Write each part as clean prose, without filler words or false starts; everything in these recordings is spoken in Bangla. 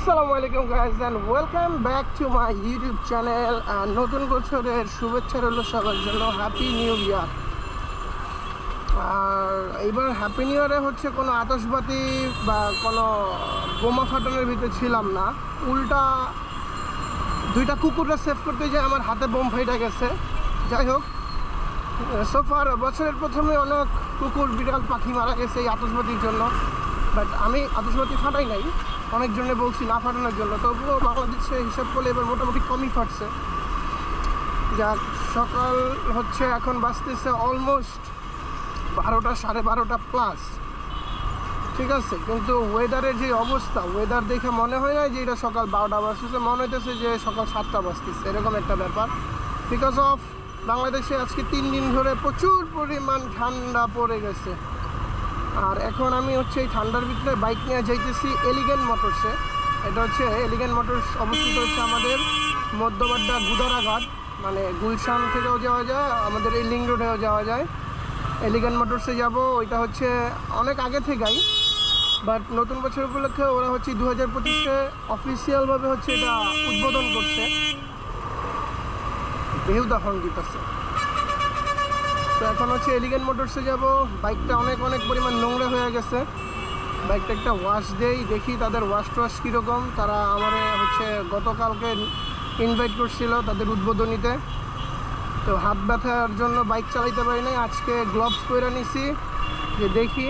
আসসালামু আলাইকুম guys and welcome back to my YouTube channel. নতুন বছরের শুভেচ্ছা রইল সবার জন্য, হ্যাপি নিউ ইয়ার। আর এইবার হ্যাপি নিউ ইয়ারে হচ্ছে কোনো আতশবাতি বা কোনো বোমা ফাটানোর ভিতরে ছিলাম না, উল্টা দুইটা কুকুররা সেভ করতে যেয়ে আমার হাতে বোম ফাইটা গেছে। যাই হোক, সোফার বছরের প্রথমে অনেক কুকুর বিড়াল পাখি মারা গেছে এই আতশবাতির জন্য, বাট আমি আতশবাতি ফাটাই নাই, অনেকজনে বলছি না ফাটানোর জন্য, তবুও বাংলাদেশে হিসাব করলে এবার মোটামুটি কমই ফাটছে। যাক, সকাল হচ্ছে এখন বাজতেছে অলমোস্ট 12টা 12:30 প্লাস, ঠিক আছে। কিন্তু ওয়েদারের যে অবস্থা, ওয়েদার দেখে মনে হয় না যে এটা সকাল 12টা বাজতেছে, মনে হইতেছে যে সকাল 7টা বাজতেছে, এরকম একটা ব্যাপার। বিকজ অফ বাংলাদেশে আজকে 3 দিন ধরে প্রচুর পরিমাণ ঠান্ডা পড়ে গেছে। আর এখন আমি হচ্ছে এই ঠান্ডার ভিতরে বাইক নিয়ে যাইতেছি এলিগেন্ট মোটরসে। এটা হচ্ছে এলিগেন্ট মোটরস অবস্থিত হচ্ছে আমাদের মধ্যবাড্ডা গুদারাঘাট, মানে গুলশান থেকেও যাওয়া যায়, আমাদের এই লিঙ্ক রোডেও যাওয়া যায়। এলিগেন্ট মোটরসে যাব, ওইটা হচ্ছে অনেক আগে থেকেই, বাট নতুন বছর উপলক্ষে ওরা হচ্ছে 2025-এ অফিসিয়ালভাবে হচ্ছে এটা উদ্বোধন করছে। বেহুদা সঙ্গীত আছে। তো এখন হচ্ছে এলিগেন্ট মোটরসে যাব। বাইকটা অনেক পরিমাণ নোংরা হয়ে গেছে, বাইকটা একটা ওয়াশ দেই, দেখি তাদের ওয়াশ টোয়াশ কীরকম। তারা আমার হচ্ছে গতকালকে ইনভাইট করছিল তাদের উদ্বোধনীতে, তো হাত ব্যথার জন্য বাইক চালাইতে পারি নাই। আজকে গ্লোভস পরে নিছি যে দেখি,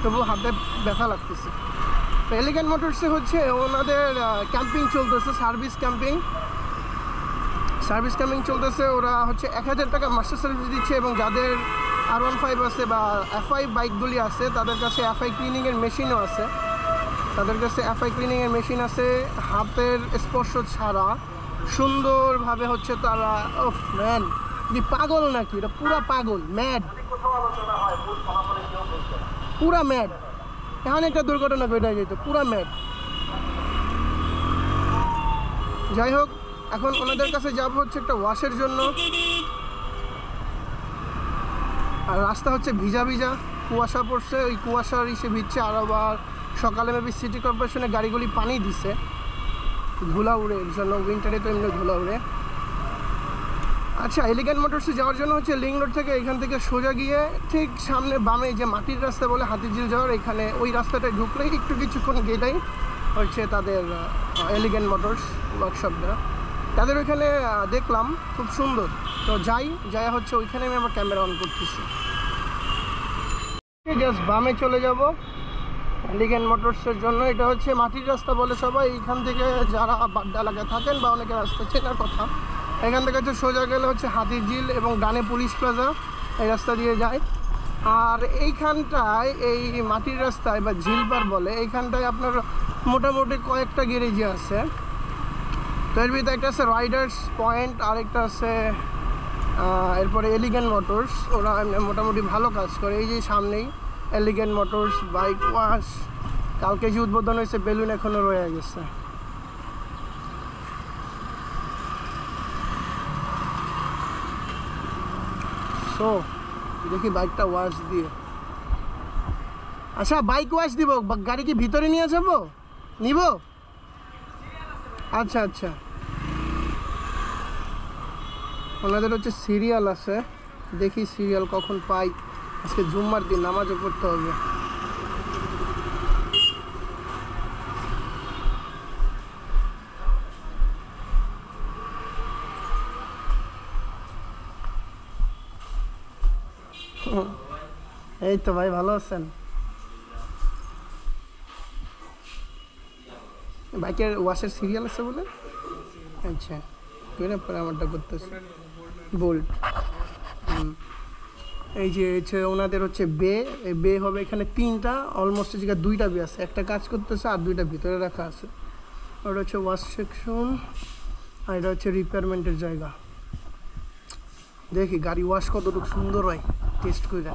তবু হাতে ব্যথা লাগতেছে। তো এলিগেন্ট মোটরসে হচ্ছে ওনাদের ক্যাম্পিং চলতেছে, সার্ভিস ক্যাম্পিং চলতেছে। ওরা হচ্ছে 1000 টাকা মাস্টার সার্ভিস দিচ্ছে, এবং যাদের R15 আছে বা FI বাইকগুলি আছে তাদের কাছে FI ক্লিনিংয়ের মেশিনও আছে। হাতের স্পর্শ ছাড়া সুন্দরভাবে হচ্ছে তারা, ওফ ম্যান, পাগল নাকি এটা, পুরা পাগল, ম্যাড, পুরা ম্যাড। এখন একটা দুর্ঘটনা ঘটে যেত, পুরা ম্যাড। যাই হোক, এখন ওনাদের কাছে যাব হচ্ছে একটা ওয়াশের জন্য। আর রাস্তা হচ্ছে ভিজা কুয়াশা পড়ছে, ওই কুয়াশার ইসে ভিজছে। আর আবার সকালে মেবি সিটি কর্পোরেশনের গাড়িগুলি পানি দিছে, ধুলা উড়ে, এর জন্য উইন্টারে তো এমনি ধুলা উড়ে। আচ্ছা, এলিগেন্ট মোটরসে যাওয়ার জন্য হচ্ছে লিঙ্ক রোড থেকে, এখান থেকে সোজা গিয়ে ঠিক সামনে বামে যে মাটির রাস্তা বলে হাতিঝিল যাওয়ার, এখানে ওই রাস্তাটায় ঢুকলেই একটু কিছুক্ষণ গেলেই হচ্ছে তাদের এলিগেন্ট মোটরস ওয়ার্কশপটা। তাদের ওইখানে দেখলাম খুব সুন্দর, তো যাই হচ্ছে ওইখানে আমি আমার ক্যামেরা অন করতেছি। জাস্ট বামে চলে যাব এলিগেন্ট মোটরসের জন্য। এটা হচ্ছে মাটির রাস্তা বলে সবাই, এইখান থেকে যারা বাড্ডা এলাকায় থাকেন বা অনেকে রাস্তা চেনার কথা, এখান থেকে হচ্ছে সোজা গেলে হচ্ছে হাতিঝিল এবং ডানে পুলিশ প্লাজা, এই রাস্তা দিয়ে যায়। আর এইখানটায় এই মাটির রাস্তায় বা ঝিলপার বলে, এইখানটায় আপনার মোটামুটি কয়েকটা গ্যারেজই আছে। তো এর ভিতরে একটা আছে রাইডার্স পয়েন্ট, আরেকটা আছে এরপরে এলিগেন্ট মোটরস। ওরা মোটামুটি ভালো কাজ করে। এই যে সামনেই এলিগেন্ট মোটরস বাইক ওয়াশ, কালকে যে উদ্বোধন হয়েছে, বেলুন এখনও রয়ে গেছে। সো দেখি বাইকটা ওয়াশ দিয়ে, আচ্ছা বাইক ওয়াশ দিব, গাড়ি কি ভিতরে নিয়ে যাবো, নিব? আচ্ছা, ওনাদের হচ্ছে সিরিয়াল আছে, দেখি সিরিয়াল কখন পাই। আজকে জুম্মার দিন, নামাজও পড়তে হবে। এই তো ভাই, ভালো আছেন? বাইকের ওয়াশের সিরিয়াল আছে বলে? আচ্ছা, পরে আমারটা করতেছে বোল্ট। এই যে হচ্ছে ওনাদের হচ্ছে বে হবে এখানে 3টা, অলমোস্ট জায়গায় 2টা বে আছে, একটা কাজ করতেছে আর 2টা ভিতরে রাখা আছে। ওটা হচ্ছে ওয়াশ সেকশন, আর এটা হচ্ছে রিপেয়ারমেন্টের জায়গা। দেখি গাড়ি ওয়াশ কতটুকু সুন্দর হয়, টেস্ট করে।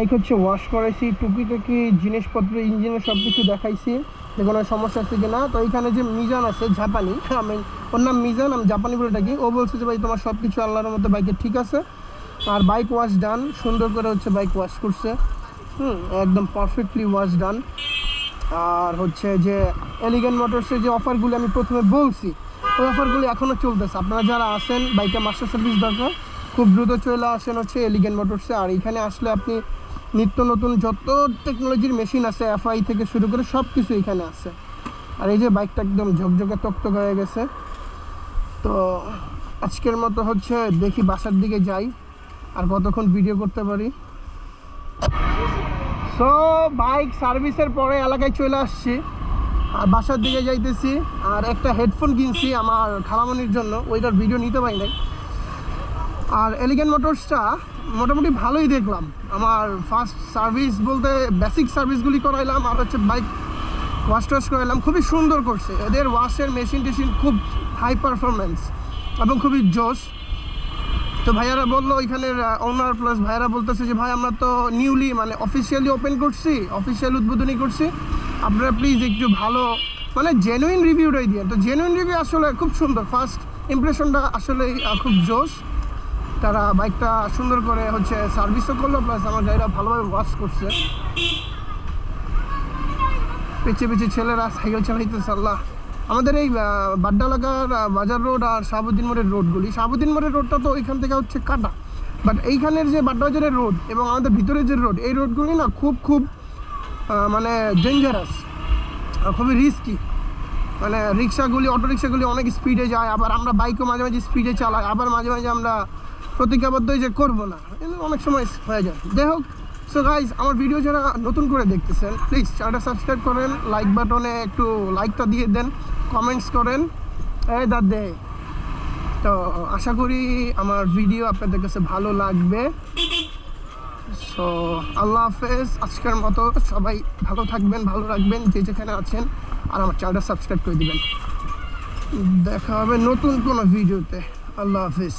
বাইক হচ্ছে ওয়াশ করাইছি, টুকিটাকি জিনিসপত্র ইঞ্জিনের সব কিছু দেখাইছি যে কোনো সমস্যা আছে কি না। তো এইখানে যে মিজান আছে জাপানি, আমি ওর নাম মিজান, আমি জাপানি বলে থাকি, ও বলছে যে ভাই তোমার সব কিছু আল্লাহর মতো বাইকে ঠিক আছে। আর বাইক ওয়াশ ডান, সুন্দর করে হচ্ছে বাইক ওয়াশ করছে, একদম পারফেক্টলি ওয়াশ ডান। আর হচ্ছে যে এলিগেন্ট মোটরসের যে অফারগুলি আমি প্রথমে বলছি, ওই অফারগুলি এখনও চলতেছে। আপনারা যারা আসেন বাইকে মাস্টার সার্ভিস দরকার, খুব দ্রুত চলে আসেন হচ্ছে এলিগেন্ট মোটরসে। আর এখানে আসলে আপনি নিত্য নতুন যত টেকনোলজির মেশিন আছে এফআই থেকে শুরু করে সব কিছু এখানে আছে। আর এই যে বাইকটা একদম ঝকঝকে তক্তক হয়ে গেছে। তো আজকের মতো হচ্ছে দেখি বাসার দিকে যাই আর কতক্ষণ ভিডিও করতে পারি। সো বাইক সার্ভিসের পরে এলাকায় চলে আসছি আর বাসার দিকে যাইতেছি। আর একটা হেডফোন কিনছি আমার খালামনির জন্য, ওইটার ভিডিও নিতে পারি নাই। আর এলিগেন্ট মোটরসটা মোটামুটি ভালোই দেখলাম। আমার ফার্স্ট সার্ভিস বলতে বেসিক সার্ভিসগুলি করাইলাম, আর হচ্ছে বাইক ওয়াশ টাশ করাইলাম, খুবই সুন্দর করছে। এদের ওয়াশের মেশিন টেশিন খুব হাই পারফরমেন্স এবং খুবই জোশ। তো ভাইয়ারা বললো ওইখানের ওনার প্লাস ভাইয়ারা বলতেছে যে ভাই আমরা তো নিউলি মানে অফিসিয়ালি ওপেন করছি, অফিসিয়াল উদ্বোধনী করছি, আপনারা প্লিজ একটু ভালো মানে জেনুইন রিভিউটাই দিয়ে। তো জেনুইন রিভিউ আসলে খুব সুন্দর, ফার্স্ট ইমপ্রেশনটা আসলে খুব জোশ। তারা বাইকটা সুন্দর করে হচ্ছে সার্ভিসও করলো, প্লাস আমার গাড়িটা ভালোভাবে ওয়াশ করছে। পেছে পেছে ছেলেরা সাইকেল চালাইতেছে। আল্লাহ, আমাদের এই বাড্ডা এলাকার বাজার রোড আর শাহাবুদ্দিন মোড়ের রোডগুলি, শাহাবুদ্দিন মোড়ের রোডটা তো ওইখান থেকে হচ্ছে কাটা, বাট এইখানের যে বাড্ডা বাজারের রোড এবং আমাদের ভিতরের যে রোড, এই রোডগুলি না খুব মানে ডেঞ্জারাস, খুবই রিস্কি। মানে রিক্সাগুলি, অটো রিক্সাগুলি অনেক স্পিডে যায়, আবার আমরা বাইকও মাঝে মাঝে স্পিডে চালাই, আবার মাঝে মাঝে আমরা প্রতিজ্ঞাবদ্ধ যে করবো না, অনেক সময় হয়ে যায়। যাই হোক, সো গাইজ আমার ভিডিও যারা নতুন করে দেখতেছেন প্লিজ চ্যানেলটা সাবস্ক্রাইব করেন, লাইক বাটনে একটু লাইকটা দিয়ে দেন, কমেন্টস করেন, এই দাদে। তো আশা করি আমার ভিডিও আপনাদের কাছে ভালো লাগবে। সো আল্লাহ হাফেজ, আজকের মতো সবাই ভালো থাকবেন, ভালো রাখবেন যে যেখানে আছেন, আর আমার চ্যানেলটা সাবস্ক্রাইব করে দিবেন। দেখা হবে নতুন কোনো ভিডিওতে। আল্লাহ হাফেজ।